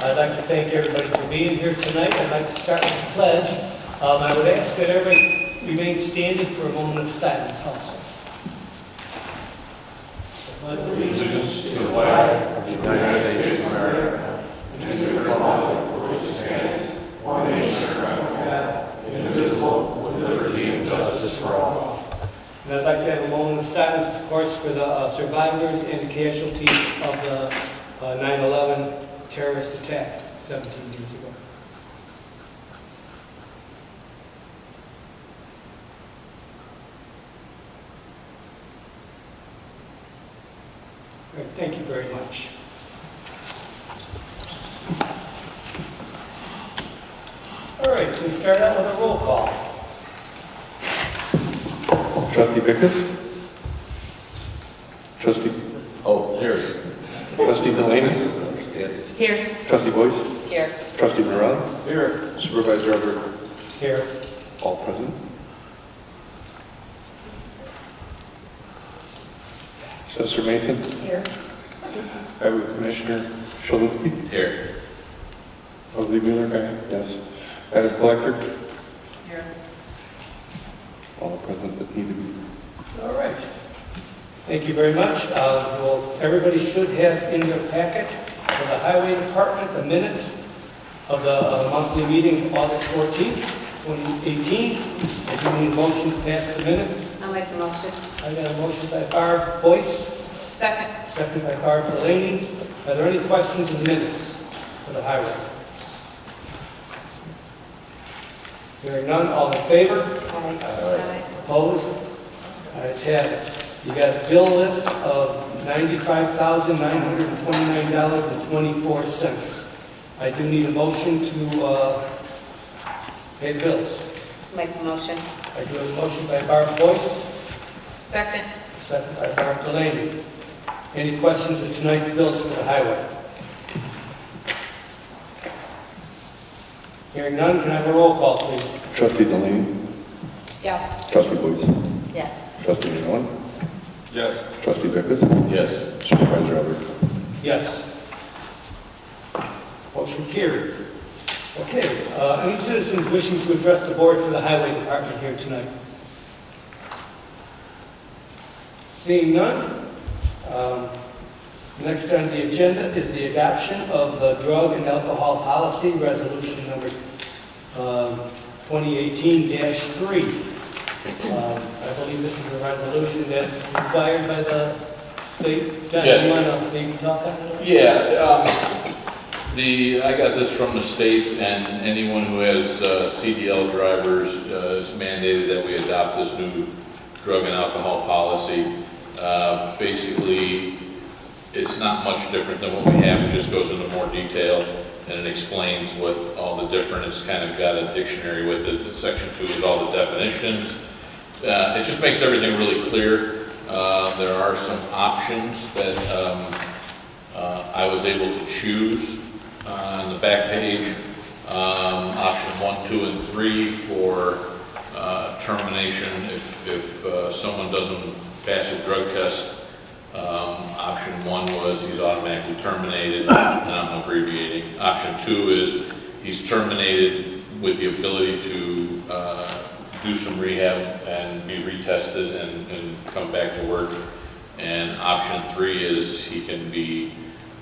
I'd like to thank everybody for being here tonight. I'd like to start with the pledge. I would ask that everybody remain standing for a moment of silence also. Allegiance to the flag of the United States of America and to the republic for which it stands, one nation under God, indivisible, with liberty and justice for all. And I'd like to have a moment of silence, of course, for the survivors and the casualties of the 9/11 terrorist attack 17 years ago. All right, thank you very much. All right, so we start out with a roll call. Trustee Bickus? Here. Trustee Delaney? Here. Trustee Boyce? Here. Trustee Morrell? Here. Supervisor Alberico? Here. All present. Assessor Mason? Here. Highway Commissioner Shalinski? Here. Leslie Mueller? Yes. Madam Collector? Here. All present that need to be. All right. Thank you very much. Well, everybody should have in their packet for the Highway Department the minutes of the monthly meeting of August 14th, 2018. I do need a motion to pass the minutes. I'll make the motion. I got a motion by Barb Boyce, Second. second by Barb Delaney. Are there any questions in the minutes for the highway? Hearing none, all in favor? Aye. Opposed? Ayes have it. You got a bill list of $95,929.24. I do need a motion to pay the bills. Make the motion. I do have a motion by Barb Boyce, Second. second by Barb Delaney. Any questions of tonight's bills for the highway? Hearing none, can I have a roll call, please? Trustee Delaney? Yes. Trustee Boyce? Yes. Trustee Morrell? Yes. Trustee Bickus? Yes. Supervisor Alberico? Yes. Motion carries. Okay, any citizens wishing to address the board for the highway department here tonight? Seeing none, next on the agenda is the adoption of the drug and alcohol policy resolution number 2018-3. I believe this is a resolution that's required by the state. John, Yes. you want to maybe talk on it? Yeah, I got this from the state, and anyone who has CDL drivers is mandated that we adopt this new drug and alcohol policy. Basically, it's not much different than what we have. It just goes into more detail, and it explains what all the different, it's kind of got a dictionary with it. Section 2 is all the definitions. It just makes everything really clear. There are some options that I was able to choose on the back page. Option 1, 2, and 3 for termination if someone doesn't pass a drug test. Option 1 was he's automatically terminated, and I'm abbreviating. Option 2 is he's terminated with the ability to do some rehab and be retested and come back to work. And option 3 is he can be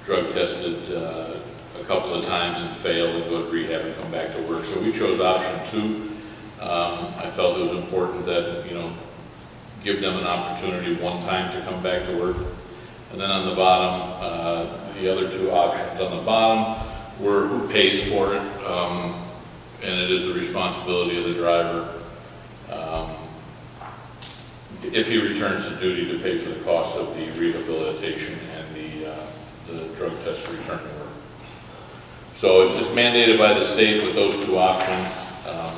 drug tested a couple of times and fail and go to rehab and come back to work. So we chose option 2. I felt it was important that, give them an opportunity one time to come back to work. And then on the bottom, the other 2 options on the bottom were who pays for it, and it is the responsibility of the driver, if he returns to duty, to pay for the cost of the rehabilitation and the drug test to return to work. So it's mandated by the state with those 2 options.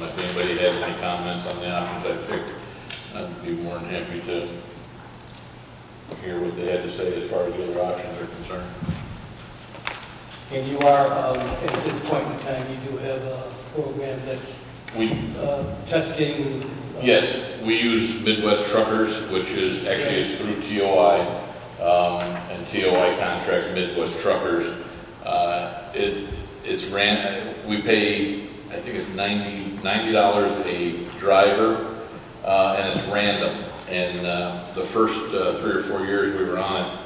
If anybody has any comments on the options I picked, I'd be more than happy to hear what they had to say as far as the other options are concerned. And you are, at this point in time, you do have a program that's testing. Yes, we use Midwest Truckers, which is actually it's through TOI, and TOI contracts Midwest Truckers. it's ran, we pay, I think it's $90 a driver, and it's random. And the first 3 or 4 years we were on it,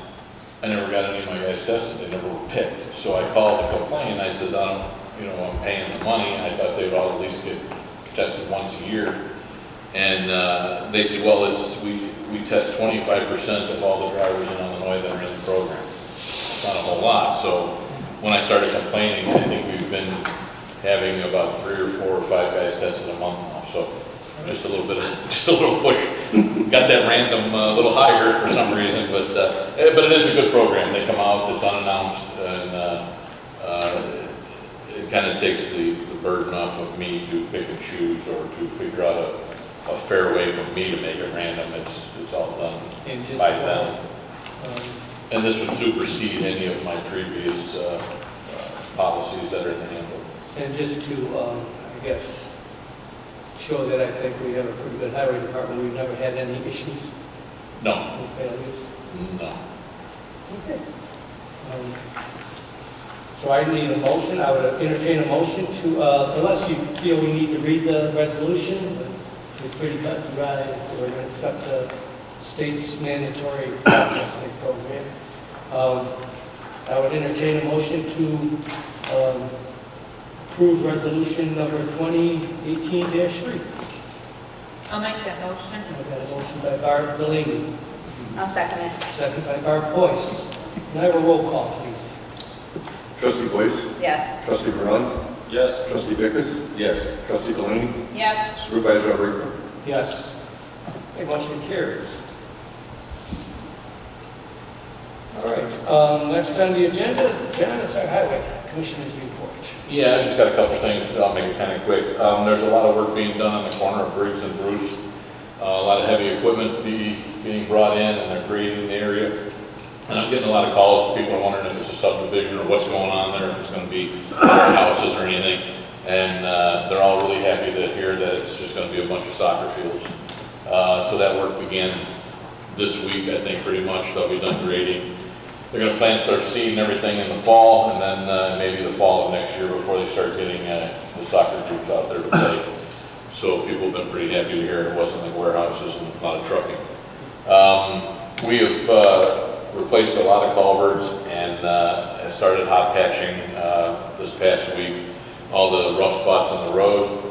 I never got any of my guys tested. They never were picked. So I called to complain. I said, I'm paying the money. I thought they would all at least get tested once a year. And they said, well, we test 25% of all the drivers in Illinois that are in the program. It's not a whole lot. So when I started complaining, I think we've been having about 3 or 4 or 5 guys tested a month now. So just a little push. Got that random little higher for some reason, but it is a good program. They come out, it's unannounced, and it kind of takes the burden off of me to pick and choose or to figure out a fair way for me to make it random. It's all done by them. And this would supersede any of my previous policies that are in the handbook. And just to, I guess, show that I think we have a pretty good highway department, we've never had any issues No, with failures. no. Okay. So I need a motion. I would entertain a motion to, unless you feel we need to read the resolution, but it's pretty cut and dry, so we're going to accept the state's mandatory testing program. I would entertain a motion to approve resolution number 2018-3. I'll make that motion. I've got a motion by Barb Delaney, I'll second it. second by Barb Boyce. Can I have a roll call, please? Trustee Boyce? Yes. Trustee Brown? Yes. Trustee Bickus? Yes. Trustee Delaney? Yes. Supervisor Alberico? Yes. Okay, motion carries. All right, next on the agenda is John, it's our highway commissioner's report. Yeah, I just got a couple things. I'll make it kind of quick. There's a lot of work being done on the corner of Briggs and Bruce. A lot of heavy equipment being brought in, and they're grading the area. And I'm getting a lot of calls. People are wondering if it's a subdivision or what's going on there, if it's going to be houses or anything. And they're all really happy to hear that it's just going to be a bunch of soccer fields. So that work began this week, I think, pretty much. They'll be done grading. They're going to plant their seed and everything in the fall, and then maybe the fall of next year before they start getting the soccer groups out there to play. So people have been pretty happy to hear it wasn't like warehouses and a lot of trucking. We have replaced a lot of culverts and started hot patching this past week, all the rough spots on the road.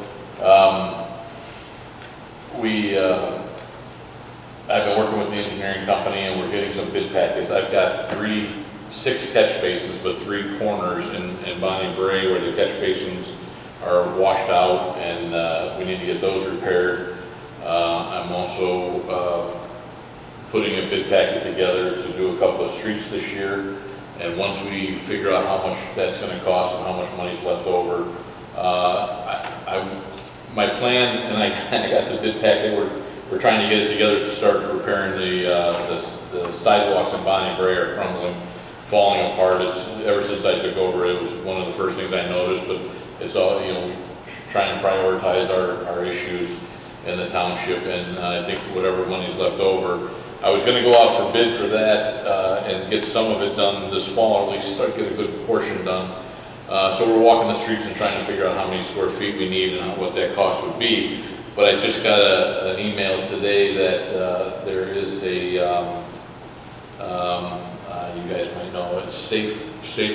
I've been working with the engineering company and we're getting some bid packets. I've got 6 catch basins, but 3 corners in Bonnie Bray where the catch basins are washed out, and we need to get those repaired. I'm also putting a bid packet together to do a couple of streets this year, and once we figure out how much that's going to cost and how much money's left over, my plan, and I got the bid packet, we're trying to get it together to start repairing the sidewalks in Bonnie Bray are crumbling, falling apart. Ever since I took over, it was one of the first things I noticed, but it's all, we try and prioritize our issues in the township, and I think whatever money's left over, I was going to go out for bid for that and get some of it done this fall, or at least start get a good portion done. So we're walking the streets and trying to figure out how many square feet we need and what that cost would be. But I just got an email today that there is a, you guys might know, a safe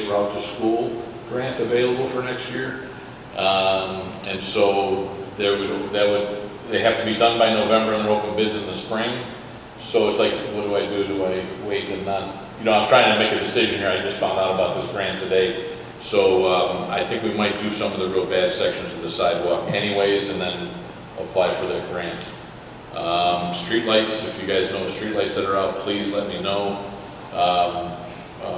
route to school grant available for next year. And so they have to be done by November, and they're open bids in the spring. So it's like, what do I do? Do I wait and not? I'm trying to make a decision here. I just found out about this grant today. So I think we might do some of the real bad sections of the sidewalk anyways, and then apply for that grant. Streetlights, if you guys know the streetlights that are out, please let me know.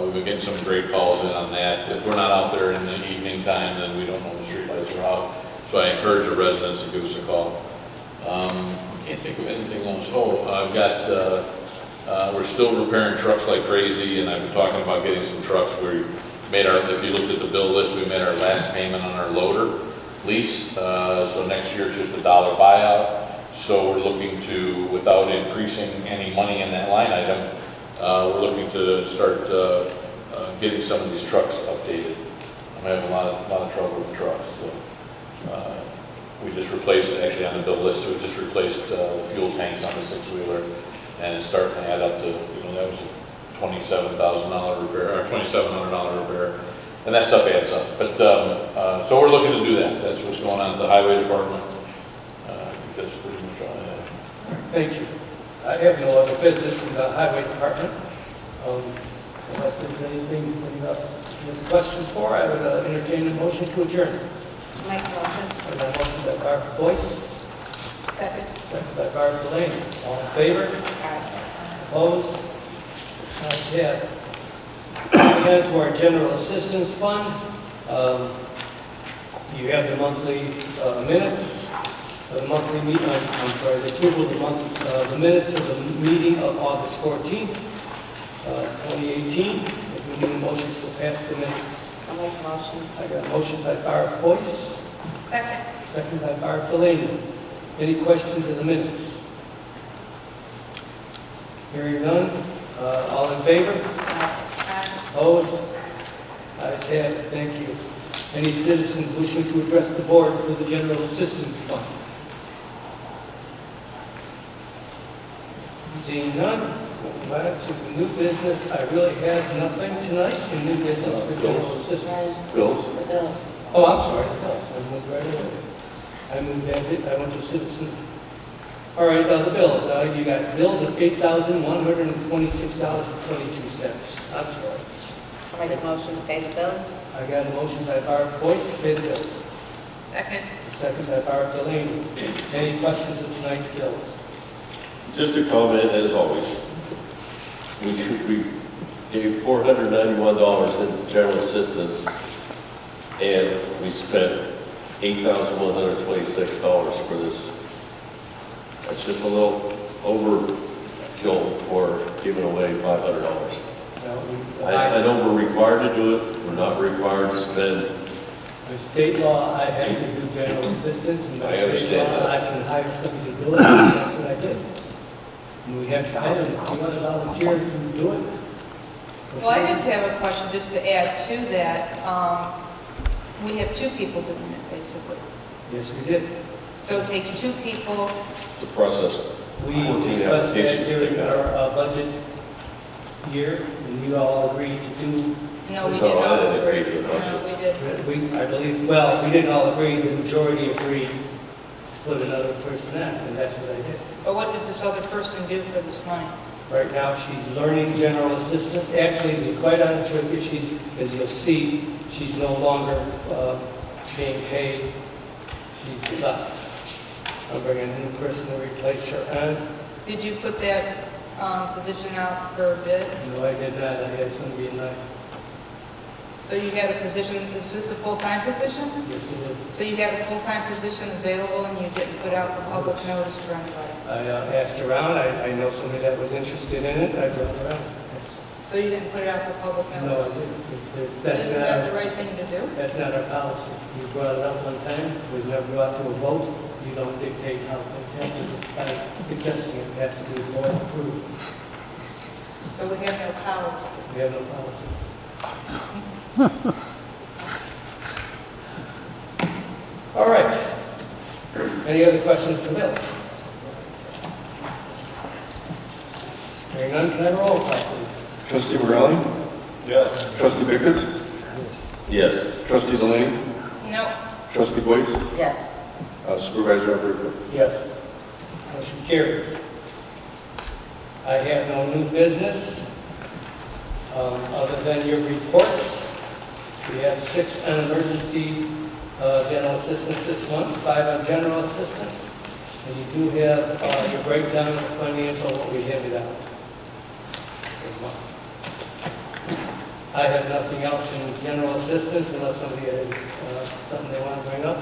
We've been getting some great calls in on that. If we're not out there in the evening time, then we don't know the streetlights are out. So I encourage the residents to give us a call. Can't think of anything else. I've got, we're still repairing trucks like crazy, and I've been talking about getting some trucks. If you looked at the bill list, we made our last payment on our loader lease. So next year it's just $1 buyout. So we're looking to, without increasing any money in that line item, we're looking to start getting some of these trucks updated. I'm having a lot of trouble with trucks, so. We just replaced, actually on the bill list, we just replaced fuel tanks on the six-wheeler, and it's starting to add up to, that was a $27,000 repair, or $2,700 repair, and that stuff adds up. But, so we're looking to do that. That's what's going on at the highway department. That's pretty much all I have. Thank you. I have no other business in the highway department. Unless there's anything there's a question for, I would entertain a motion to adjourn. Make a motion. And a motion by Barbara Boyce, Second. second by Barbara Delaney. All in favor? Opposed? Ayes have it. Moving on to our general assistance fund. You have the monthly minutes, the monthly meeting. The approval of the minutes of the meeting of August 14th, 2018. If we need a motion to pass the minutes. I'll make a motion. I got a motion by Barbara Boyce, Second. second by Barbara Delaney. Any questions of the minutes? Hearing none. All in favor? Opposed? Ayes have it. Thank you. Any citizens wishing to address the board for the general assistance fund? Seeing none, we'll go back to the new business. I really have nothing tonight in new business for general assistance. Bills? The bills. Oh, I'm sorry, the bills. I moved right away. I went to citizens. All right, the bills. You got bills of $8,126.22. I'm sorry. I'll make a motion to pay the bills. I got a motion by Barbara Boyce to pay the bills. Second. Second by Barbara Delaney. Any questions of tonight's bills? Just a comment, as always. We gave $491 in general assistance, and we spent $8,126 for this. That's just a little overkill for giving away $500. I know we're required to do it. We're not required to spend. By state law, I have to do general assistance, and by I state understand law, that. I can hire somebody to do it, and that's what I did. And we have to hire them. If you want to volunteer to do it? Well, I just have a question just to add to that. We have two people doing it, basically. Yes, we did. So it takes two people. It's a process. We 14 discussed that applications during taken. our budget year, and you all agreed to do. No, we No, did I not didn't agree. agree to the budget. No, we did. I believe, well, we didn't all agree, the majority agreed to put another person in, and that's what I did. But what does this other person do for this money? Right now, she's learning general assistance. Actually, to be quite honest with you, as you'll see, she's no longer being paid. She's left. I'm bringing a new person to replace her. And Did you put that position out for a bid? no, I did not. I had somebody in mind. So you had a position, is this a full-time position? Yes, it is. So you had a full-time position available and you didn't put out for public notice for anybody? I asked around. I know somebody that was interested in it. I brought her around. Yes. So you didn't put it out for public No, I notice? didn't. Isn't that the right thing to do? That's not our policy. You brought it up one time. It was never brought to a vote. You don't dictate how things happen. Just by suggesting it has to be board approved. So we have no policy. We have no policy. All right. Any other questions for Bill? Hearing none, can I have a roll call, please? Trustee Morelli? Yes. Trustee Bickus? Yes. Trustee Delaney? No. Trustee Boyce? Yes. Supervisor Alberico? Yes. Motion carries. I have no new business other than your reports. We have 6 on emergency general assistance this month, 5 on general assistance. And you do have your breakdown of financial, what we handed out. I have nothing else in general assistance unless somebody has something they want to bring up.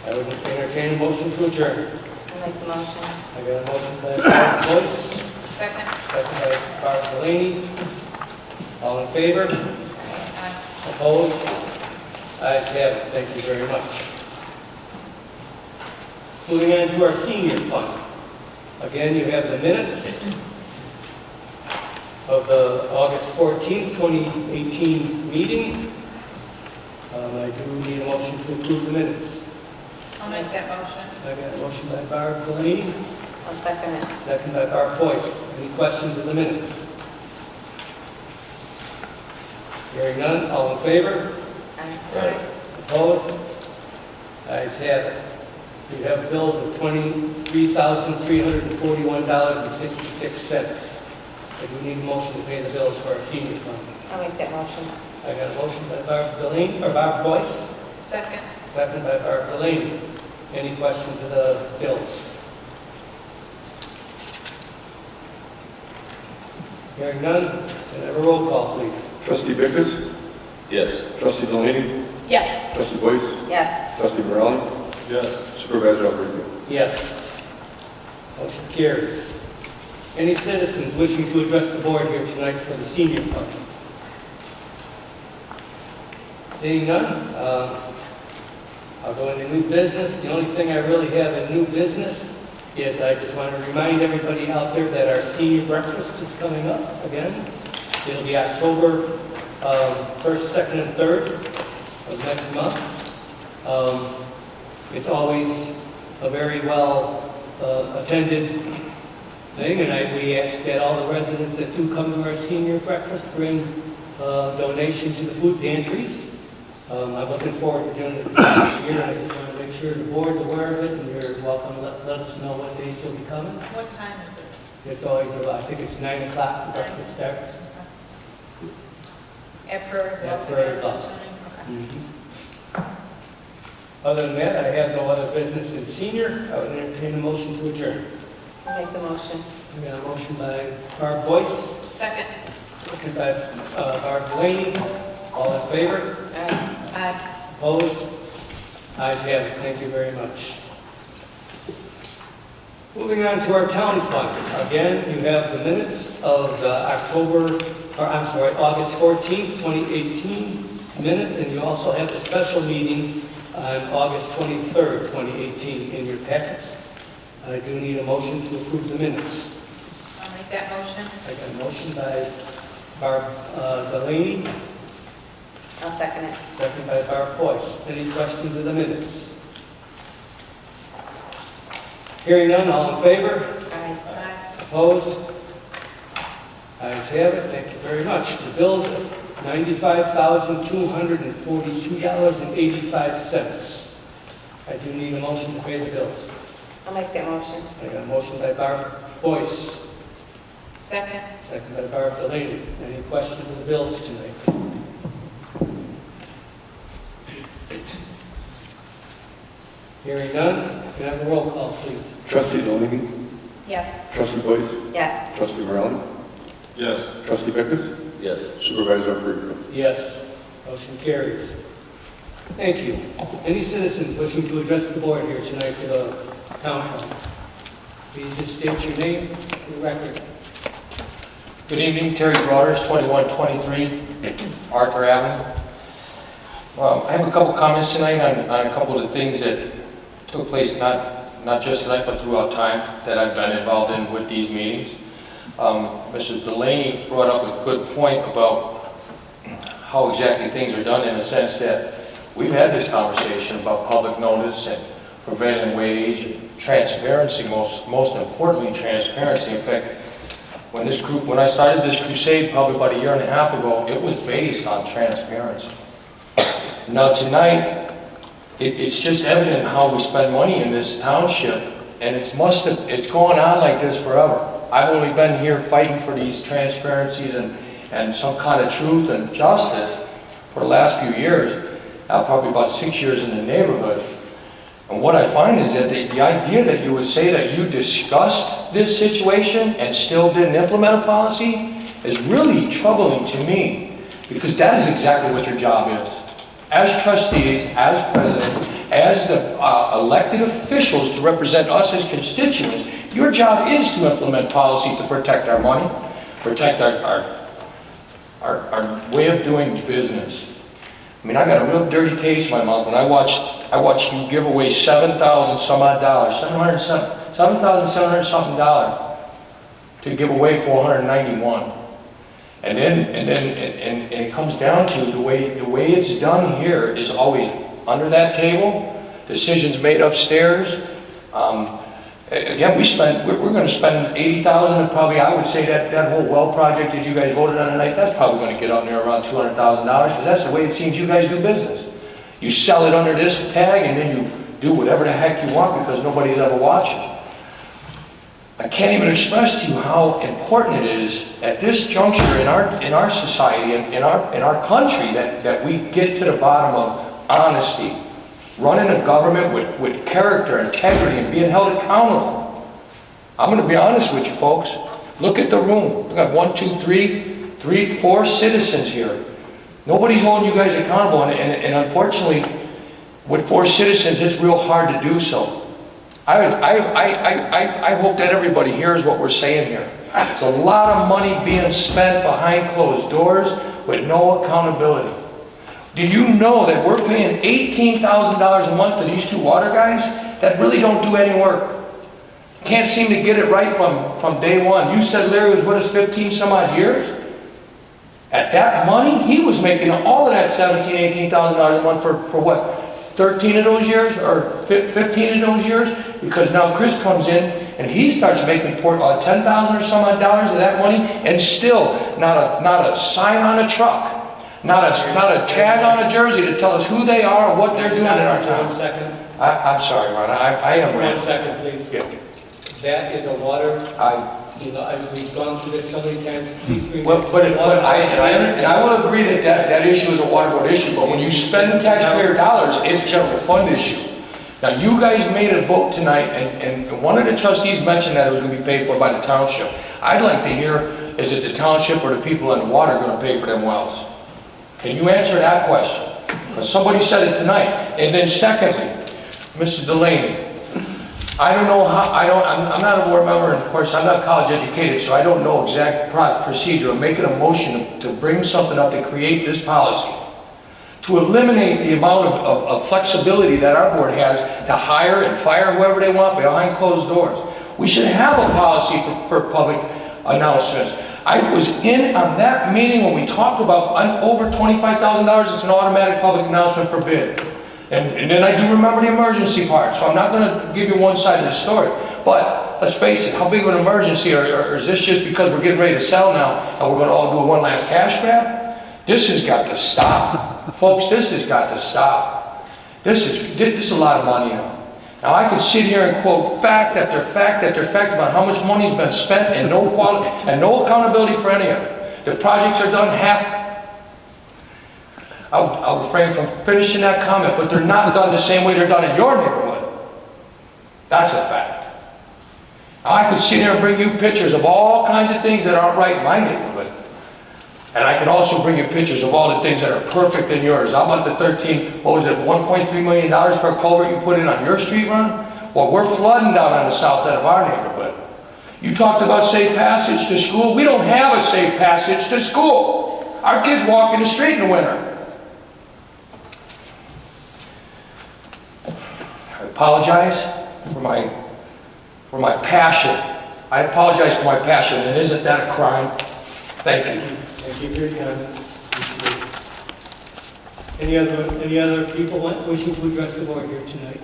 I would entertain a motion to adjourn. I'll make the motion. I got a motion by Barbara Boyce, Second? second by Barbara Delaney. All in favor? Aye. Opposed? Ayes have it. Thank you very much. Moving on to our senior fund. Again, you have the minutes of the August 14th, 2018 meeting. I do need a motion to approve the minutes. I'll make that motion. I got a motion by Barb Delaney, I'll second it. second by Barb Boyce. Any questions of the minutes? Hearing none, all in favor? Aye. Opposed? Ayes have it. We have bills of $23,341.66. I do need a motion to pay the bills for our senior fund. I'll make that motion. I got a motion by Barb Delaney, or Barb Boyce, Second. second by Barb Delaney. Any questions of the bills? Hearing none, can I have a roll call, please? Trustee Bickus? Yes. Trustee Delaney? Yes. Trustee Boyce? Yes. Trustee Morelli? Yes. Supervisor Alberico? Yes. Motion carries. Any citizens wishing to address the board here tonight for the senior fund? Seeing none, I'll go into new business. The only thing I really have in new business is I just want to remind everybody out there that our senior breakfast is coming up again. It'll be October 1st, 2nd, and 3rd of next month. It's always a very well attended thing, and we ask that all the residents that do come to our senior breakfast bring a donation to the food pantries. I'm looking forward to doing it this year, and I just want to make sure the board's aware of it, and you're welcome to let us know what days you'll be coming. What time is it? It's always, I think it's 9 o'clock when breakfast starts. At Prairie Bluff? At Prairie Bluff. Okay. Other than that, I have no other business in senior. I would entertain a motion to adjourn. I'll make the motion. I got a motion by Barb Boyce, Second. second by Barb Delaney. All in favor? Aye. Aye. Opposed? Ayes have it. Thank you very much. Moving on to our town fund. Again, you have the minutes of the August 14th, 2018 minutes, and you also have the special meeting on August 23rd, 2018 in your packets. I do need a motion to approve the minutes. I'll make that motion. I got a motion by Barb Delaney, I'll second it. second by Barb Boyce. Any questions of the minutes? Hearing none, all in favor? Aye. Aye. Opposed? Ayes have it. Thank you very much. The bills of $95,242.85. I do need a motion to pay the bills. I'll make that motion. I got a motion by Barb Boyce, Second. second by Barb Delaney. Any questions of the bills tonight? Hearing none, can I have a roll call, please? Trustee Delaney? Yes. Trustee Boyce? Yes. Trustee Morelli? Yes. Trustee Bickus? Yes. Supervisor Alberico? Yes. Motion carries. Thank you. Any citizens wishing to address the board here tonight for the town hall? Please just state your name for the record. Good evening, Terry Broaders, 2123 Arthur Avenue. I have a couple comments tonight on a couple of the things that took place not just tonight but throughout time that I've been involved in with these meetings. Mrs. Delaney brought up a good point about how exactly things are done, in a sense that we've had this conversation about public notice and prevailing wage and transparency, most importantly transparency. In fact, when I started this crusade probably about a year and a half ago, it was based on transparency. Now tonight, it's just evident how we spend money in this township, and it's going on like this forever. I've only been here fighting for these transparencies and some kind of truth and justice for the last few years, probably about 6 years in the neighborhood. And what I find is that the idea that you would say that you discussed this situation and still didn't implement a policy is really troubling to me, because that is exactly what your job is. As trustees, as president, as the elected officials to represent us as constituents, your job is to implement policy to protect our money, protect our way of doing business. I mean, I got a real dirty taste in my mouth when I watched you give away $7,000 some odd dollars, $7,700 something dollars to give away $491. And it comes down to the way it's done here is always under that table, decisions made upstairs. Again, we're gonna spend $80,000, and probably I would say that whole well project that you guys voted on tonight, that's probably gonna get up there around $200,000, because that's the way it seems you guys do business. You sell it under this tag, and then you do whatever the heck you want because nobody's ever watching. I can't even express to you how important it is at this juncture in our society and in our country that we get to the bottom of honesty, running a government with character, integrity, and being held accountable. I'm going to be honest with you, folks. Look at the room. We got 1, 2, 3, 4 citizens here. Nobody's holding you guys accountable, and unfortunately, with 4 citizens, it's real hard to do so. I hope that everybody hears what we're saying here. There's a lot of money being spent behind closed doors with no accountability. Do you know that we're paying $18,000 a month to these 2 water guys that really don't do any work? Can't seem to get it right from day one. You said Larry was with us 15 some odd years. At that money, he was making all of that $17,000, $18,000 a month for what? 13 of those years or 15 of those years, because now Chris comes in and he starts making $10,000 or some odd dollars of that money, and still not a sign on a truck, not a tag on a jersey to tell us who they are or what they're doing in our town. 1 second. I'm sorry, Ron. I am. 1 second, please. Yeah. That is a water. We've gone through this so many times. Please Well, I will agree that issue is a water board issue, but when you spend taxpayer dollars, it's general fund issue. Now, you guys made a vote tonight, and one of the trustees mentioned that it was going to be paid for by the township. I'd like to hear, is it the township or the people in the water going to pay for them wells? Can you answer that question? Because somebody said it tonight. And then secondly, Mr. Delaney, I don't know how, I'm not a board member, and of course I'm not college educated, so I don't know exact procedure of making a motion to bring something up to create this policy, to eliminate the amount of flexibility that our board has to hire and fire whoever they want behind closed doors. We should have a policy for public announcements. I was in on that meeting when we talked about over $25,000, it's an automatic public announcement for bid. And then I do remember the emergency part, so I'm not going to give you one side of the story. But let's face it, how big of an emergency, or is this just because we're getting ready to sell now and we're going to all do one last cash grab? This has got to stop. Folks, this has got to stop. This is a lot of money now. Now I can sit here and quote fact after fact after fact about how much money's been spent and no quality and no accountability for any of it. The projects are done half. I'll refrain from finishing that comment, but they're not done the same way they're done in your neighborhood. That's a fact. Now, I could sit here and bring you pictures of all kinds of things that aren't right in my neighborhood. And I can also bring you pictures of all the things that are perfect in yours. How about the $1.3 million for a culvert you put in on your street, Ron? Well, we're flooding down on the south end of our neighborhood. You talked about safe passage to school. We don't have a safe passage to school. Our kids walk in the street in the winter. I apologize for my passion. I apologize for my passion, and isn't that a crime? Thank you. Thank you for your comments. Any other people wishing to address the board here tonight?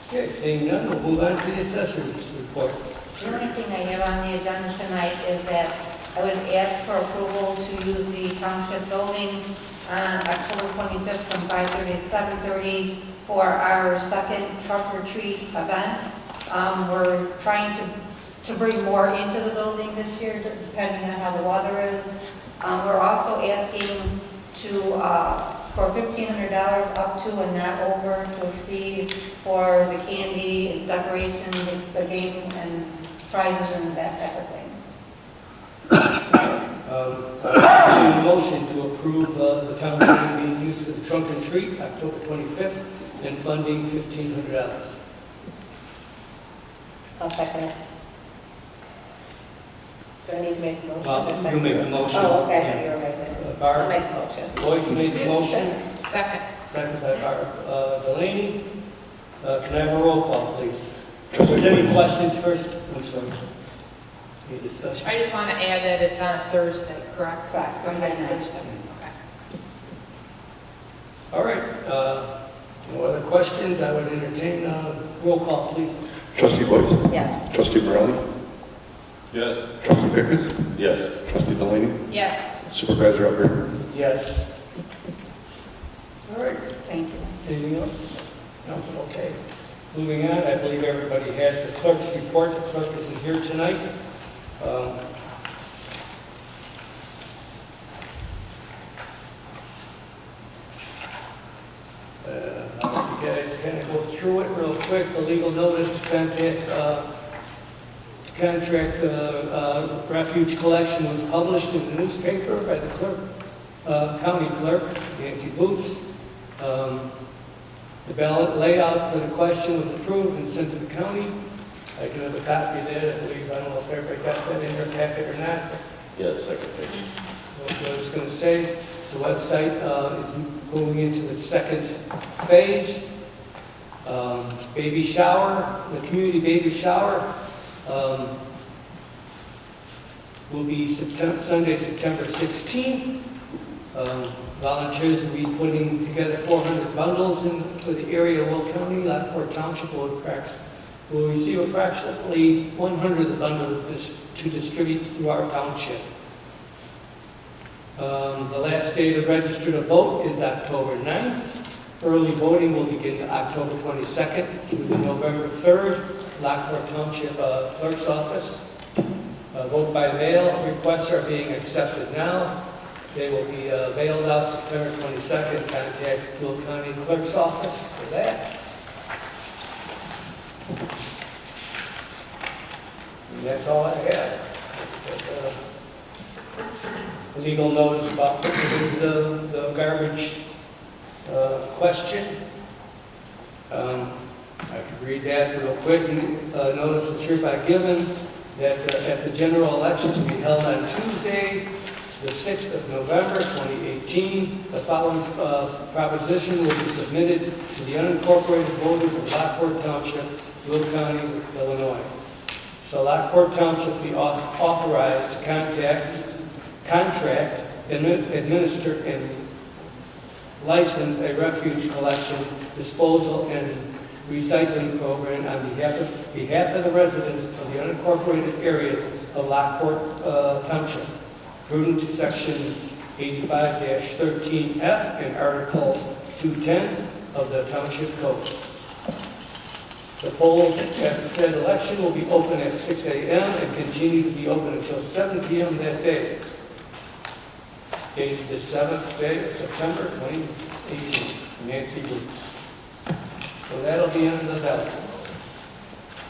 Okay, seeing none, we'll move on to the assessor's report. The only thing I have on the agenda tonight is that I would ask for approval to use the township building on October 25th from 5:30 to 7:30 for our second truck retreat event. We're trying to bring more into the building this year, depending on how the weather is. We're also asking for $1,500 up to and not over to exceed for the candy and decorations, the game and prizes and that type of thing. A motion to approve the town building being used for the trunk and treat, October 25th, and funding $1,500. I'll second it. Do I need to make a motion? You make the motion. Oh, okay, you're right then. I'll make the motion. Boyce made the motion. Second. Second by Delaney. Can I have a roll call, please? If there's any questions first? I'm sorry. Any discussion? I just want to add that it's on a Thursday, correct? Correct. Monday, Thursday. Okay. All right, no other questions? I would entertain a roll call, please. Trustee Bickus. Yes. Trustee Morelli. Yes. Trustee Bickus. Yes. Trustee Delaney. Yes. Supervisor Alberico. Yes. All right, Thank you. anything else? No, okay. Moving on, I believe everybody has the clerk's report. The clerk isn't here tonight. You guys kind of go through it real quick. The legal notice to contract refuge collection was published in the newspaper by the clerk, county clerk, Nancy Boots. The ballot layout for the question was approved and sent to the county. I do have a copy there, I believe. I don't know if everybody got that in their packet or not. Yeah, second page. What I was going to say, the website is moving into the second phase. Baby shower, the community baby shower will be Sunday, September 16th. Volunteers will be putting together 400 bundles for the area of Will County. Lockport Township will receive approximately 100 of the bundles to distribute through our township. The last day to register to vote is October 9th. Early voting will begin October 22nd through November 3rd. Lockport Township Clerk's Office. Vote by mail requests are being accepted now. They will be mailed out September 22nd. Contact Will County Clerk's Office for that. And that's all I have. Legal notice about the garbage question. I could read that real quick. Notice is hereby given that at the general election to be held on Tuesday, the 6th of November, 2018, the following proposition will be submitted to the unincorporated voters of Lockport Township, Will County, Illinois. So Lockport Township be authorized to contract, administer, and license a refuge collection, disposal, and recycling program on behalf of the residents of the unincorporated areas of Lockport Township, prudent to Section 85-13F and Article 210 of the Township Code. The polls at the said election will be open at 6 a.m. and continue to be open until 7 p.m. that day. Dated the 7th day of September 2018. Nancy Boots. So that'll be under the ballot.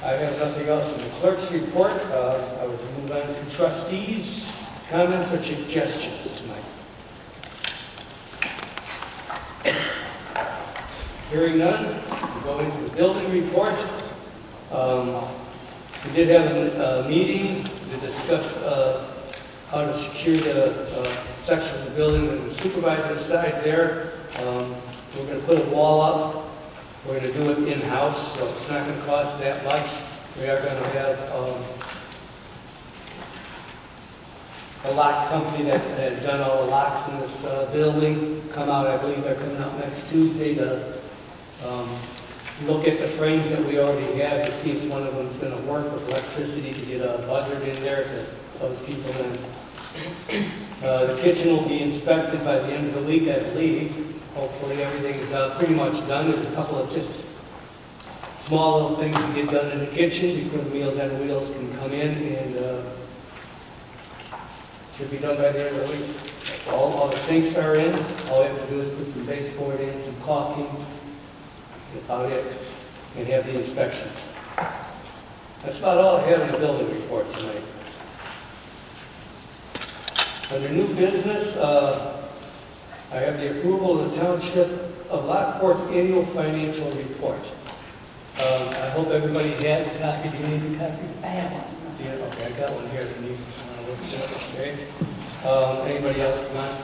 I have nothing else in the clerk's report. I would move on to trustees' comments or suggestions tonight. Hearing none, we'll go into the building report. We did have a meeting to discuss how to secure the section of the building on the supervisor's side there. We're going to put a wall up. We're going to do it in-house, so it's not going to cost that much. We are going to have a lock company that has done all the locks in this building come out. I believe they're coming out next Tuesday to look at the frames that we already have to see if one of them is going to work with electricity to get a buzzard in there to those people in. The kitchen will be inspected by the end of the week, I believe. Hopefully everything is pretty much done. There's a couple of just small little things to get done in the kitchen before the Meals on Wheels can come in, and should be done by the end of the week. All the sinks are in. All we have to do is put some baseboard in, some caulking, about it, and have the inspections. That's about all I have in the building report tonight. Under new business, I have the approval of the Township of Lockport's annual financial report. I hope everybody has a copy. Do you need a copy? I have one. Yeah, okay, I got one here. If you need to look at it, okay. Anybody else wants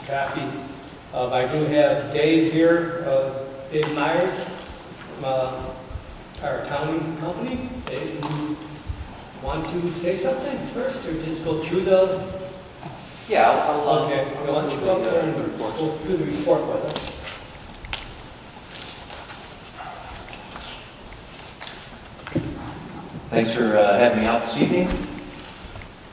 a copy? I do have Dave here, Dave Myers, from our accounting company. Dave, want to say something first, or just go through the... Yeah, I'll Okay, why don't you go up there and go through the report with us? Thanks for having me out this evening.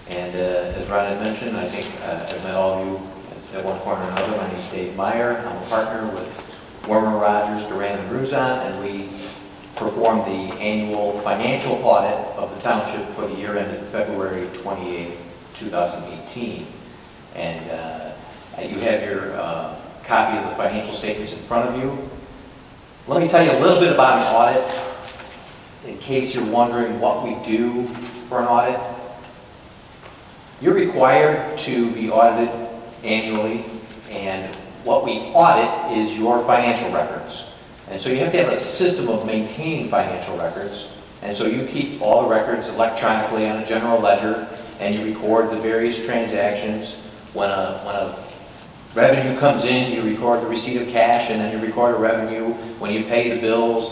And as Ron had mentioned, I think I've met all of you at one point or another. My name is Dave Meyer. I'm a partner with Warmer Rogers, Duran and Ruzon, and we perform the annual financial audit of the township for the year ended February 28th, 2018. And you have your copy of the financial statements in front of you. Let me tell you a little bit about an audit, in case you're wondering what we do for an audit. You're required to be audited annually, and what we audit is your financial records. And so you have to have a system of maintaining financial records. And so you keep all the records electronically on a general ledger, and you record the various transactions. When a revenue comes in, you record the receipt of cash, and then you record a revenue. When you pay the bills,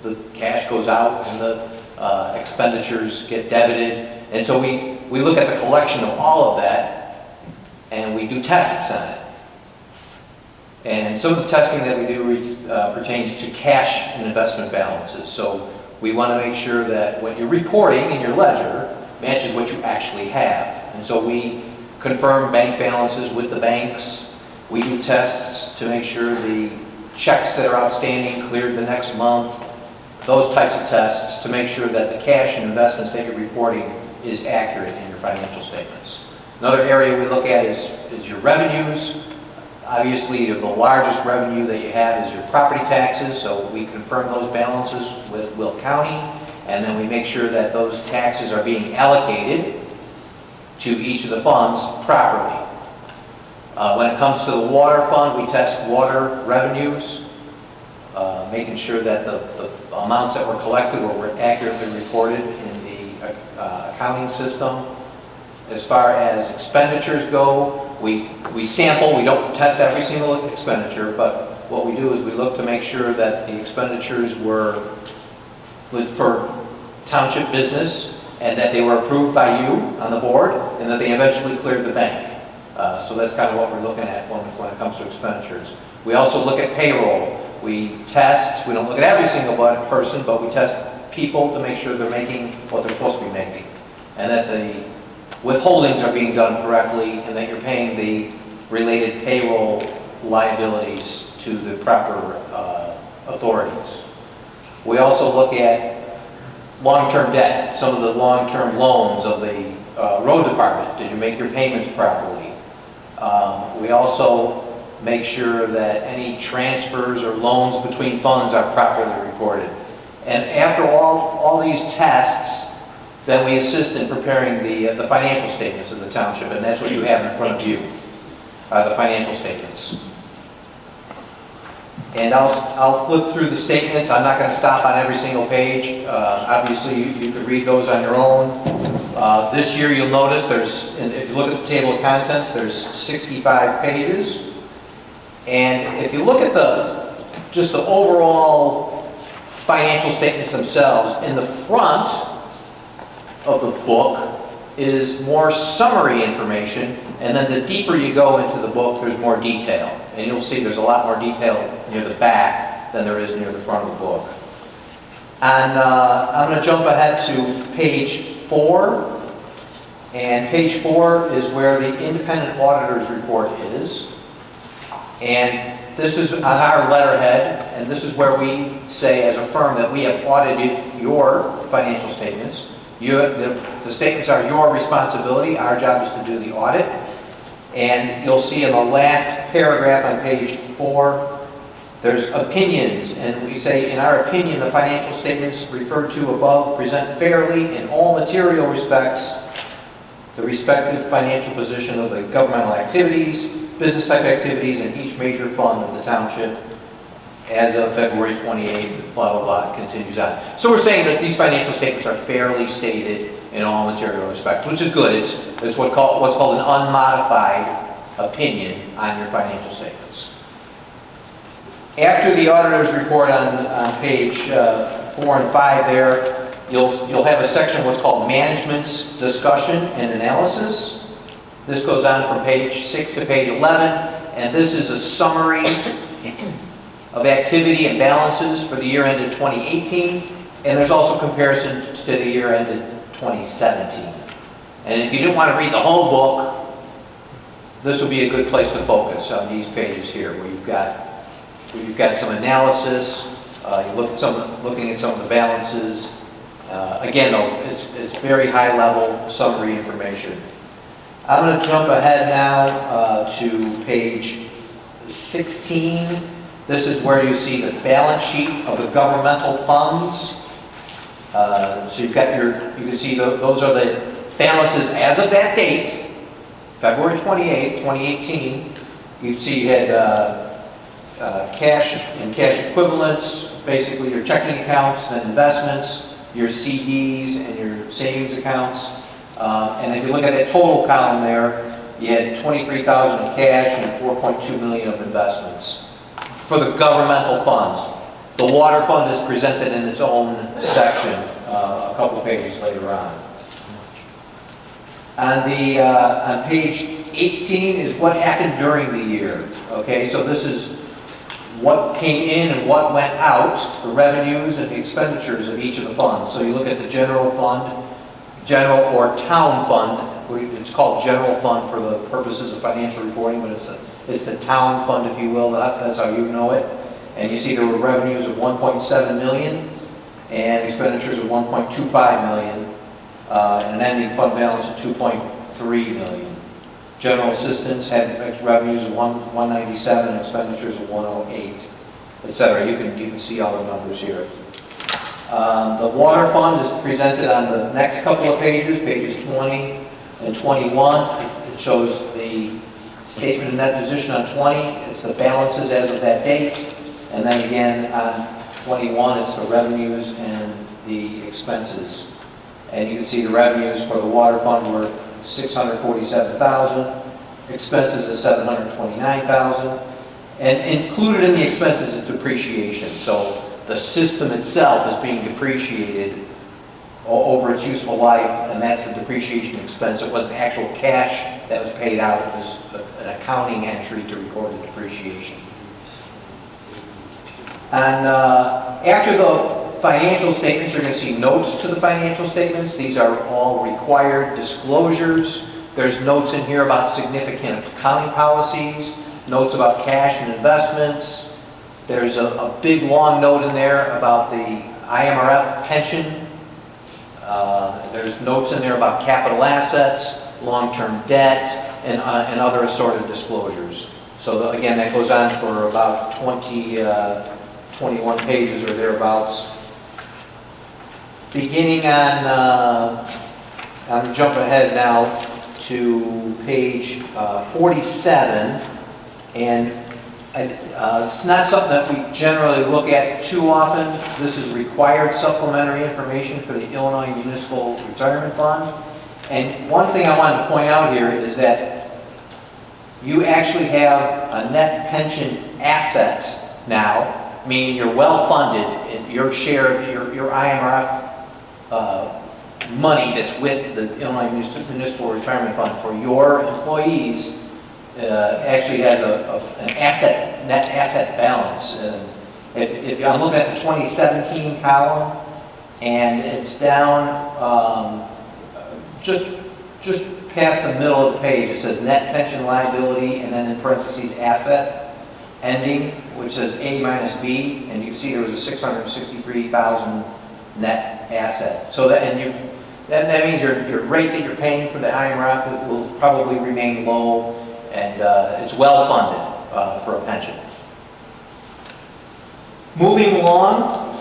the cash goes out, and the expenditures get debited. And so we look at the collection of all of that, and we do tests on it. And some of the testing that we do pertains to cash and investment balances. So we want to make sure that what you're reporting in your ledger matches what you actually have. And so we confirm bank balances with the banks. We do tests to make sure the checks that are outstanding cleared the next month. Those types of tests to make sure that the cash and investments that you're reporting is accurate in your financial statements. Another area we look at is your revenues. Obviously, the largest revenue that you have is your property taxes, so we confirm those balances with Will County, and then we make sure that those taxes are being allocated to each of the funds properly. When it comes to the water fund, we test water revenues, making sure that the amounts that were collected were accurately recorded in the accounting system. As far as expenditures go, we sample. We don't test every single expenditure, but what we do is we look to make sure that the expenditures were for township business and that they were approved by you on the board and that they eventually cleared the bank. So that's kind of what we're looking at when it comes to expenditures. We also look at payroll. We test. We don't look at every single person, but we test people to make sure they're making what they're supposed to be making, and that the withholdings are being done correctly, and that you're paying the related payroll liabilities to the proper authorities. We also look at long-term debt, some of the long-term loans of the road department. Did you make your payments properly? We also make sure that any transfers or loans between funds are properly recorded. And after all these tests, then we assist in preparing the financial statements of the township, and that's what you have in front of you, the financial statements. And I'll flip through the statements. I'm not going to stop on every single page. Obviously, you can read those on your own. This year, you'll notice if you look at the table of contents, there's 65 pages. And if you look at just the overall financial statements themselves, in the front of the book is more summary information, and then the deeper you go into the book, there's more detail. And you'll see there's a lot more detail near the back than there is near the front of the book. And I'm going to jump ahead to page 4. And page 4 is where the independent auditor's report is. And this is on our letterhead, and this is where we say as a firm that we have audited your financial statements. The statements are your responsibility. Our job is to do the audit. And you'll see in the last paragraph on page 4, there's opinions. And we say, in our opinion, the financial statements referred to above present fairly in all material respects the respective financial position of the governmental activities, business type activities, and each major fund of the township as of February 28th, blah, blah, blah, continues on. So we're saying that these financial statements are fairly stated in all material respects, which is good. It's what's called an unmodified opinion on your financial statements. After the auditor's report on page 4 and 5 there, you'll have a section what's called management's discussion and analysis. This goes on from page 6 to page 11, and this is a summary of activity and balances for the year ended 2018, and there's also comparison to the year ended 2017. And if you didn't want to read the whole book, this would be a good place to focus on these pages here, where you've got some analysis, you looking at some of the balances. Again, though, it's very high level summary information. I'm going to jump ahead now to page 16. This is where you see the balance sheet of the governmental funds. So you've got you can see those are the balances as of that date, February 28th, 2018. You see you had cash and cash equivalents, basically your checking accounts, then investments, your CDs and your savings accounts. And if you look at that total column there, you had $23,000 of cash and $4.2 million of investments for the governmental funds. The water fund is presented in its own section a couple of pages later on. On page 18 is what happened during the year. Okay, so this is what came in and what went out, the revenues and the expenditures of each of the funds. So you look at the general fund, general or town fund. It's called general fund for the purposes of financial reporting, but it's the town fund, if you will. That's how you know it. And you see there were revenues of $1.7 million and expenditures of $1.25 million, and an ending fund balance of $2.3 million. General assistance had revenues of $197, expenditures of $108, etc. You can see all the numbers here. The water fund is presented on the next couple of pages, pages 20 and 21. It shows the statement of net position on 20. It's the balances as of that date. And then again on 21, it's the revenues and the expenses. And you can see the revenues for the water fund were $647,000, expenses is $729,000, and included in the expenses is depreciation. So the system itself is being depreciated over its useful life, and that's the depreciation expense. It wasn't actual cash that was paid out. It was an accounting entry to record the depreciation. And after the financial statements, you're going to see notes to the financial statements. These are all required disclosures. There's notes in here about significant accounting policies, notes about cash and investments. There's a big long note in there about the IMRF pension. There's notes in there about capital assets, long-term debt, and other assorted disclosures. So again, that goes on for about 21 pages or thereabouts. Beginning on, I'm jumping ahead now to page 47, and it's not something that we generally look at too often. This is required supplementary information for the Illinois Municipal Retirement Fund. And one thing I wanted to point out here is that you actually have a net pension asset now, meaning you're well funded in your share of your IMRF money that's with the Illinois Municipal Retirement Fund for your employees actually has an net asset balance. If I'm looking at the 2017 column, and it's down just past the middle of the page, it says net pension liability, and then in parentheses asset ending, which says A minus B, and you can see there was a $663,000 net asset. So that means your rate that you're paying for the IMRF will probably remain low, and it's well funded for a pension. Moving along,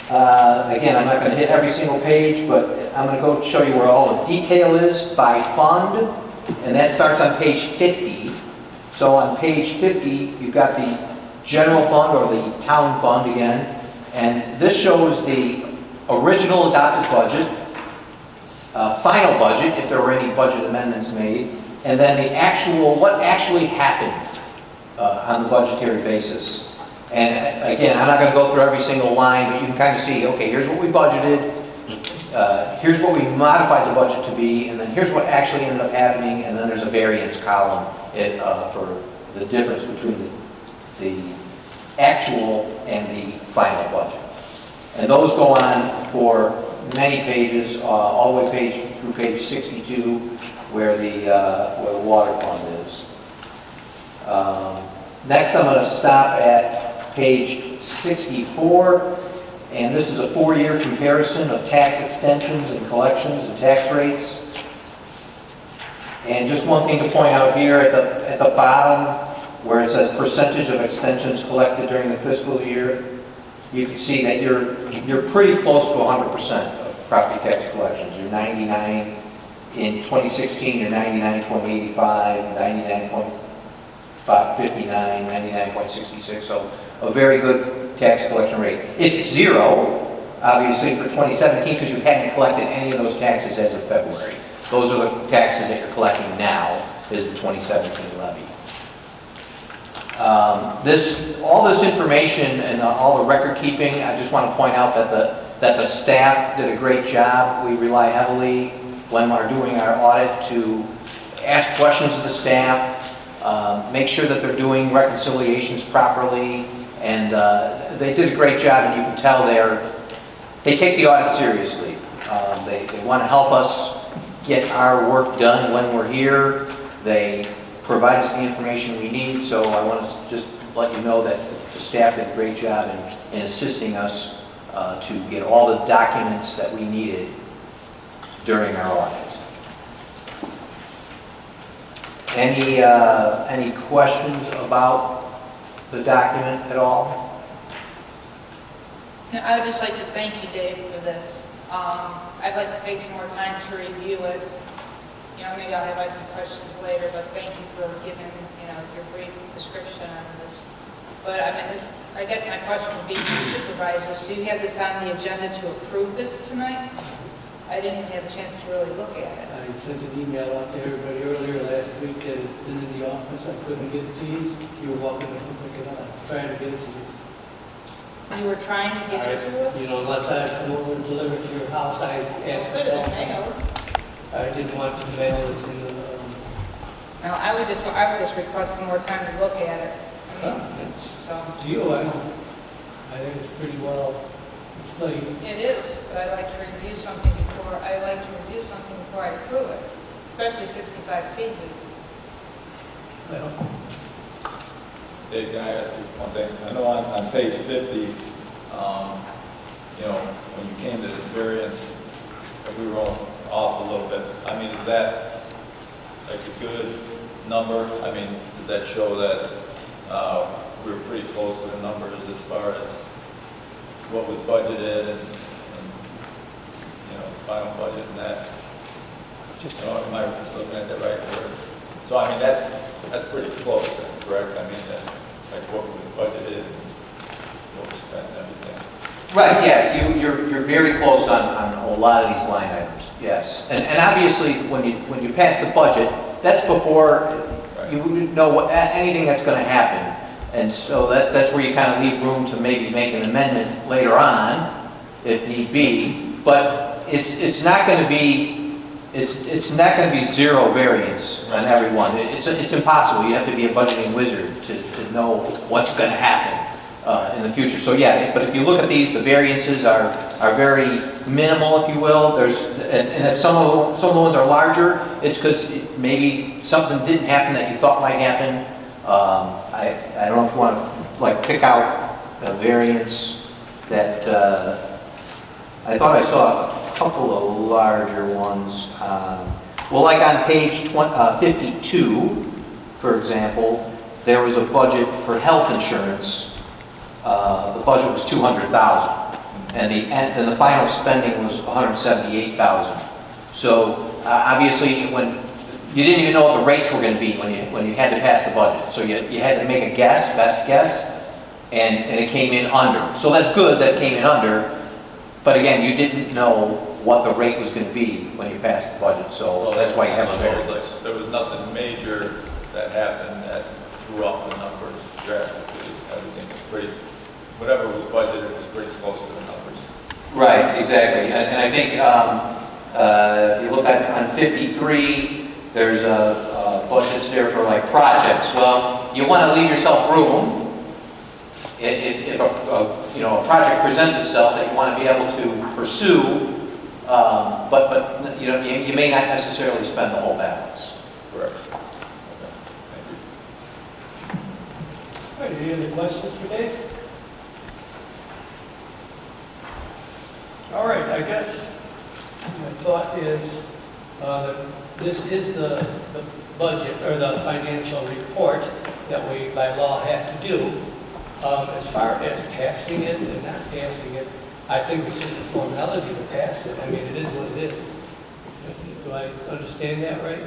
again, I'm not going to hit every single page, but I'm going to go show you where all the detail is by fund, and that starts on page 50. So on page 50, you've got the general fund or the town fund again, and this shows the original adopted budget, final budget, if there were any budget amendments made, and then the what actually happened on the budgetary basis. And again, I'm not going to go through every single line, but you can kind of see, okay, here's what we budgeted, here's what we modified the budget to be, and then here's what actually ended up happening, and then there's a variance column for the difference between the actual and the final budget. And those go on for many pages, all the way through page 62, where the water fund is. Next, I'm going to stop at page 64, and this is a 4-year comparison of tax extensions and collections and tax rates. And just one thing to point out here at the bottom, where it says percentage of extensions collected during the fiscal year, you can see that you're pretty close to 100% of property tax collections. You're 99 in 2016. You're 99.85, 99.59, 99.66. So a very good tax collection rate. It's 0, obviously, for 2017 because you hadn't collected any of those taxes as of February. Those are the taxes that you're collecting now, is the 2017 levy. All this information and all the record keeping, I just want to point out that the staff did a great job. We rely heavily when we're doing our audit to ask questions of the staff, make sure that they're doing reconciliations properly, and they did a great job, and you can tell they take the audit seriously. They want to help us get our work done when we're here. They provide us the information we need, so I want to just let you know that the staff did a great job in assisting us to get all the documents that we needed during our audit. Any questions about the document at all? No, I would just like to thank you, Dave, for this. I'd like to take some more time to review it. You know, maybe I'll have some questions later, but thank you for giving, your brief description on this. But I guess my question would be to the supervisor. So you have this on the agenda to approve this tonight? I didn't have a chance to really look at it. I sent an email out to everybody earlier last week that it's been in the office. I couldn't get it to you. You were welcome to come pick it up. I was trying to get it to you. You were trying to get it to us? Unless I come over and deliver it to your house, I asked Could have been myself. mailed. I didn't want to mail this in the... Well, I would just request some more time to look at it. It's to you. I think it's pretty well explained. It is, but I'd like to review something before I approve it, especially 65 pages. Well, Dave, can I ask you one thing? I know on page 50, when you came to this variance, we were off a little bit. I mean, is that like a good number? I mean, did that show that we were pretty close to the numbers as far as what was budgeted and final budget and that? Am I looking at that right? So I mean, that's pretty close, then, correct? I mean, like what was budgeted and what was spent and everything. Right, yeah, you're very close on a lot of these line items, yes. And obviously, when you pass the budget, that's before you know anything that's going to happen. And so that's where you kind of leave room to maybe make an amendment later on, if need be. But it's not going to be zero variance on every one. It's impossible. You have to be a budgeting wizard to know what's going to happen in the future. So yeah, but if you look at these, the variances are very minimal, if you will. And if some of the ones are larger, it's because maybe something didn't happen that you thought might happen. I don't know if you want to pick out a variance that I thought I saw a couple of larger ones. Well, like on page 52, for example, there was a budget for health insurance. The budget was $200,000, and the final spending was $178,000. So obviously, when you didn't even know what the rates were going to be when you had to pass the budget, so you had to make a guess, best guess, and it came in under. So that's good that it came in under, but again, you didn't know what the rate was going to be when you passed the budget. So that's why you have a variance. There was nothing major that happened that threw up the numbers drastically. Everything was whatever was budgeted was pretty close to the numbers. Right, exactly. And I think if you look at on 53, there's budgets there for like projects. Well, you want to leave yourself room if a project presents itself that you want to be able to pursue, but you may not necessarily spend the whole balance. Correct. All right, any other questions for Dave? All right, I guess my thought is that this is the budget or the financial report that we by law have to do. As far as passing it and not passing it, I think it's just a formality to pass it. I mean, it is what it is. Do I understand that right?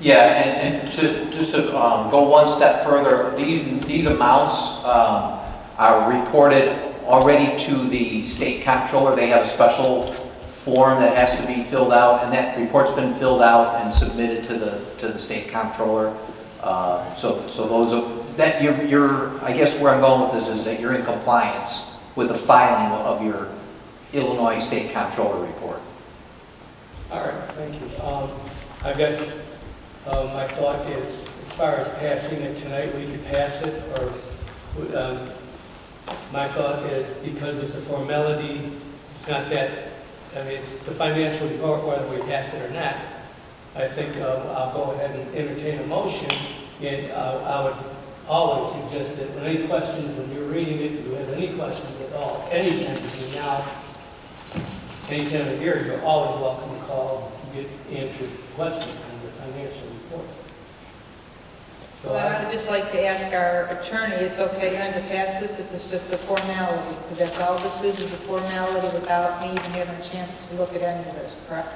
Yeah, and just to go one step further, these amounts are reported already to the state comptroller. They have a special form that has to be filled out, and that report's been filled out and submitted to the state comptroller. So those are that you're. I guess where I'm going with this is that you're in compliance with the filing of your Illinois State Comptroller report. All right, thank you. I guess my thought is, as far as passing it tonight, we could pass it, or my thought is because it's a formality, it's not that, I mean, it's the financial report, whether we pass it or not. I think I'll go ahead and entertain a motion, and I would always suggest that any questions when you're reading it, if you have any questions at all, anytime between now, any time of year, you're always welcome to call and get answered questions on the financial report. So Well, I would just like to ask our attorney, it's okay then to pass this if it's just a formality? Because that's all this is a formality without me even having a chance to look at any of this, correct?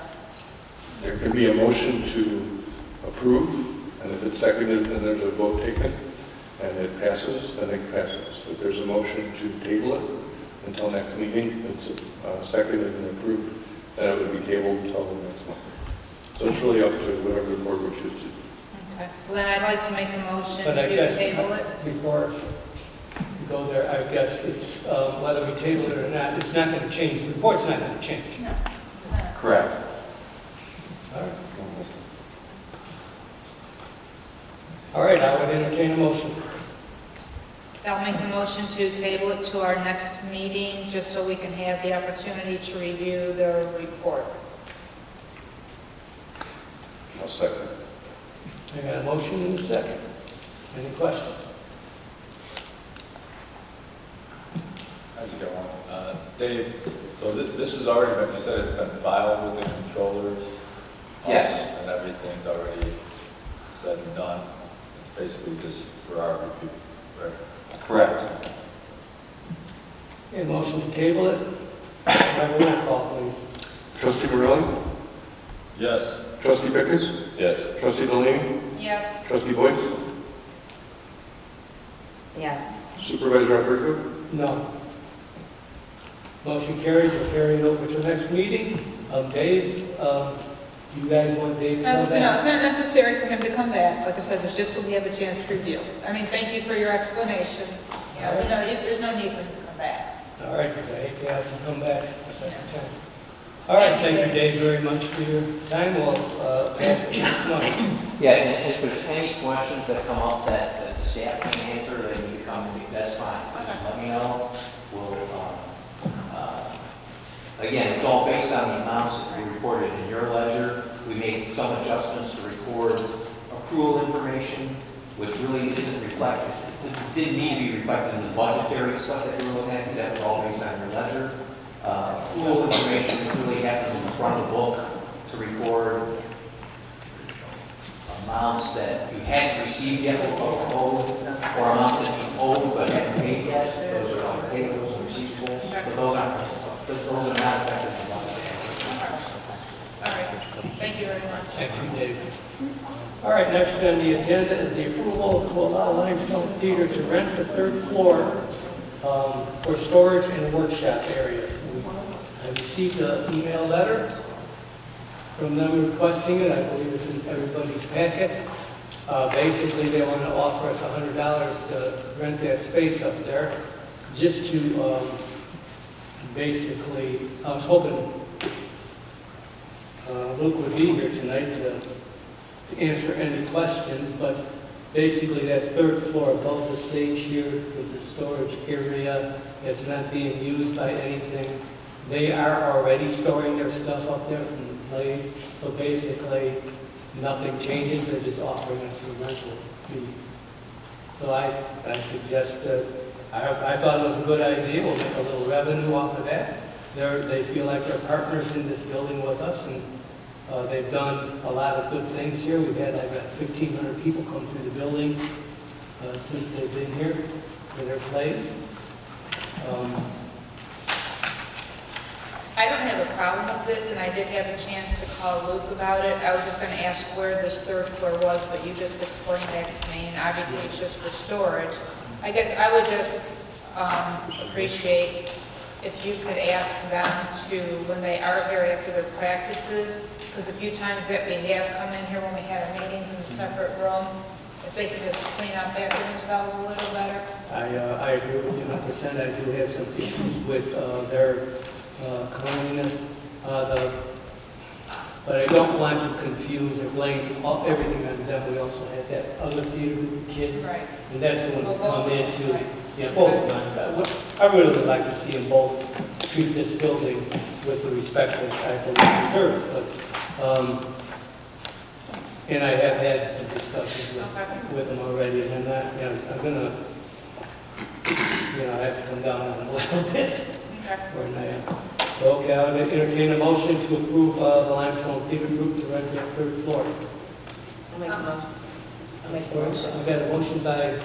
There could be a motion to approve, and if it's seconded, then there's a vote taken, and it passes, then it passes. If there's a motion to table it until next meeting, it's seconded and approved, then it would be tabled until the next month. So it's really up to whatever the board wishes to do. Okay. Well, then I'd like to make a motion But I to guess table it. before you go there, I guess it's whether we table it or not, it's not going to change. The report's not going to change. No. Correct. All right. All right, I would entertain a motion. I'll make a motion to table it to our next meeting, just so we can have the opportunity to review the report. I'll second. I got a motion and a second. Any questions? I just got one. Dave, so this has already been, you said it's been filed with the controllers? Yes. And everything's already said and done? It's basically just for our review, right? Correct. Okay, motion to table it. Have a roll call, please. Trustee Morelli? Yes. Trustee Bickus? Yes. Trustee Delaney? Yes. Trustee Boyce? Yes. Supervisor Alberico? No. Motion carries. We'll carry it over to the next meeting. Dave, do you guys want Dave to No, come it's back? not necessary for him to come back. Like I said, it's just so we have a chance to review. I mean, thank you for your explanation. You know, there's no need for him to come back. All right, because I hate to have him come back a second time. All right, thank you, Dave, very much for your time. We'll pass it next month. Yeah, and if there's any questions that come up that the staff can answer, they need to come to me, that's fine. Just let me know. We'll, again, it's all based on the amounts that we reported in your ledger. We made some adjustments to record accrual information, which really isn't reflected. It didn't need to be reflected in the budgetary stuff that you were looking at, because that was all based on your ledger. Accrual information really happens in the front of the book to record amounts that you hadn't received yet or amounts that you owed but hadn't paid yet. Those are like payables and receivables, but those are not affected in the budget. All right. Thank you very much. Thank you, Dave. All right, next on the agenda is the approval to allow Limestone Theater to rent the third floor for storage and workshop area. I received an email letter from them requesting it. I believe it's in everybody's packet. Basically, they want to offer us $100 to rent that space up there, just to basically, I was hoping Luke would be here tonight to answer any questions, but basically that third floor above the stage here is a storage area that's not being used by anything. They are already storing their stuff up there from the plays, so basically nothing changes, they're just offering us a rental fee. So I suggest, I thought it was a good idea, we'll make a little revenue off of that. They feel like they're partners in this building with us, and they've done a lot of good things here. We've had like 1,500 people come through the building since they've been here for their plays. I don't have a problem with this, and I did have a chance to call Luke about it. I was just going to ask where this third floor was, but you just explained that to me, and obviously it's just for storage. I guess I would just appreciate if you could ask them to, when they are here after their practices, because a few times that we have come in here when we have our meetings in a separate room, if they could just clean up after themselves a little better. I agree with you 100%. I do have some issues with their cleanliness, but I don't want to confuse or blame everything on them. We also have that other theater with the kids, Right. and that's the one that come into. Right. Yeah, both of them. I really would like to see them both treat this building with the respect that I believe it deserves. But, and I have had some discussions with them already, and I'm not, I'm gonna, I have to come down on them a little bit. Okay. So, okay, I would entertain a motion to approve the limestone theater group to rent that third floor. I'll make a motion. I've got a motion by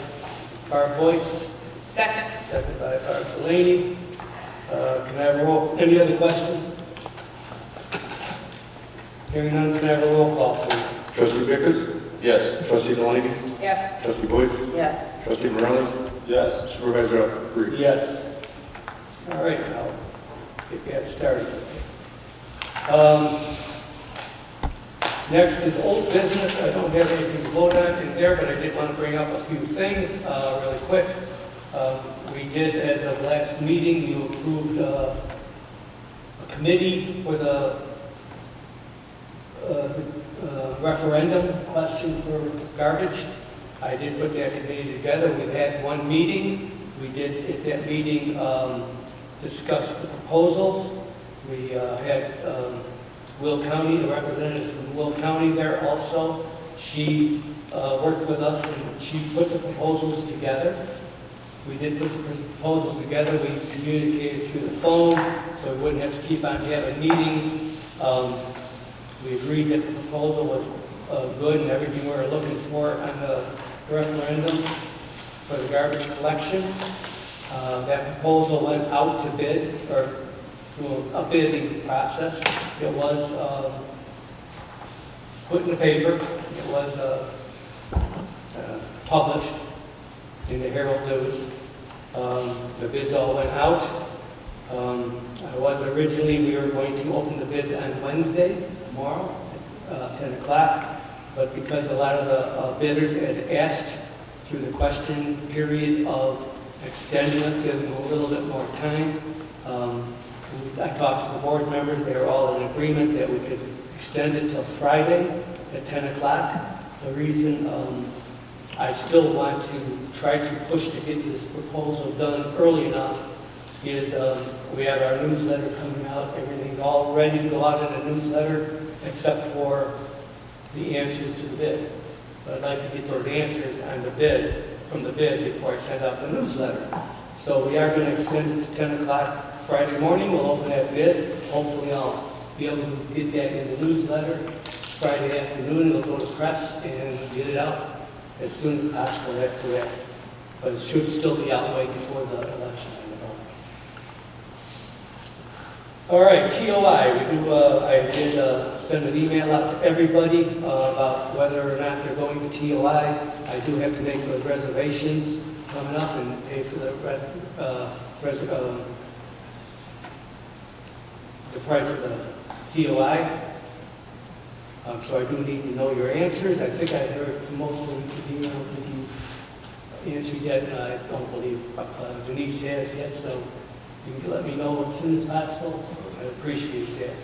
Barb Boyce, Second. second by Barb Delaney. Can I have a roll? Any other questions? Hearing none, can I have a roll call, please? Trustee Bickus? Yes. Trustee Delaney? Yes. Trustee Boyd? Yes. Trustee Morelli? Yes. Supervisor Alberico? Yes. All right, now, get that started. Next is old business. I don't have anything to vote on in there, but I did want to bring up a few things really quick. We did, as of last meeting, you approved a committee for the referendum question for garbage. I did put that committee together. We've had one meeting. We did, at that meeting, discuss the proposals. We had Will County, the representative from Will County there also. She worked with us and she put the proposals together. We did put the proposals together. We communicated through the phone so we wouldn't have to keep on having meetings. We agreed that the proposal was good and everything we were looking for on the referendum for the garbage collection. That proposal went out to bid, or through a bidding process. It was put in the paper. It was published in the Herald News. The bids all went out. We were going to open the bids on Wednesday, tomorrow, at 10 o'clock. But because a lot of the bidders had asked through the question period of extending it, giving them a little bit more time, I talked to the board members. They were all in agreement that we could extend it till Friday at 10 o'clock. The reason I still want to try to push to get this proposal done early enough is we have our newsletter coming out. Everything's all ready to go out in a newsletter except for the answers to the bid. So I'd like to get those answers on the bid, from the bid, before I send out the newsletter. So we are going to extend it to 10 o'clock Friday morning. We'll open that bid. Hopefully I'll be able to get that in the newsletter Friday afternoon. It'll go to press and get it out as soon as possible after that. But it should still be out way before the election. All right, TOI. I did send an email out to everybody about whether or not they're going to TOI. I do have to make those reservations coming up and pay for the price of the TOI. So I do need to know your answers. I think I heard from most of you. I don't think you answered yet. I don't believe Denise has yet. So you can let me know as soon as possible. I appreciate that.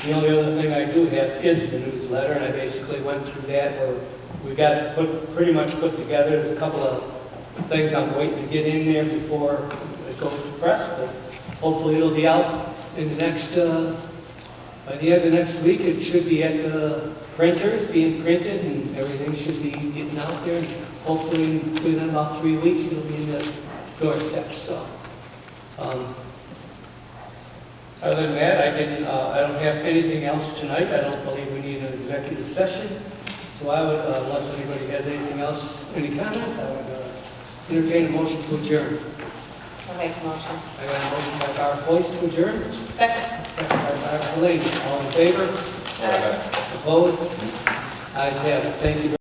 The only other thing I do have is the newsletter, and I basically went through that, where we got it pretty much put together. There's a couple of things I'm waiting to get in there before it goes to press, but hopefully it'll be out in the next, by the end of next week. It should be at the printers, being printed, and everything should be getting out there. And hopefully within about 3 weeks, it'll be in the doorsteps. So, other than that, I don't have anything else tonight. I don't believe we need an executive session. So I would, unless anybody has anything else, any comments, I would entertain a motion to adjourn. I'll make a motion. I got a motion by Barb Boyce to adjourn. Second. Second by Barb Delaney. All in favor? Aye. Opposed? Ayes have it. Thank you.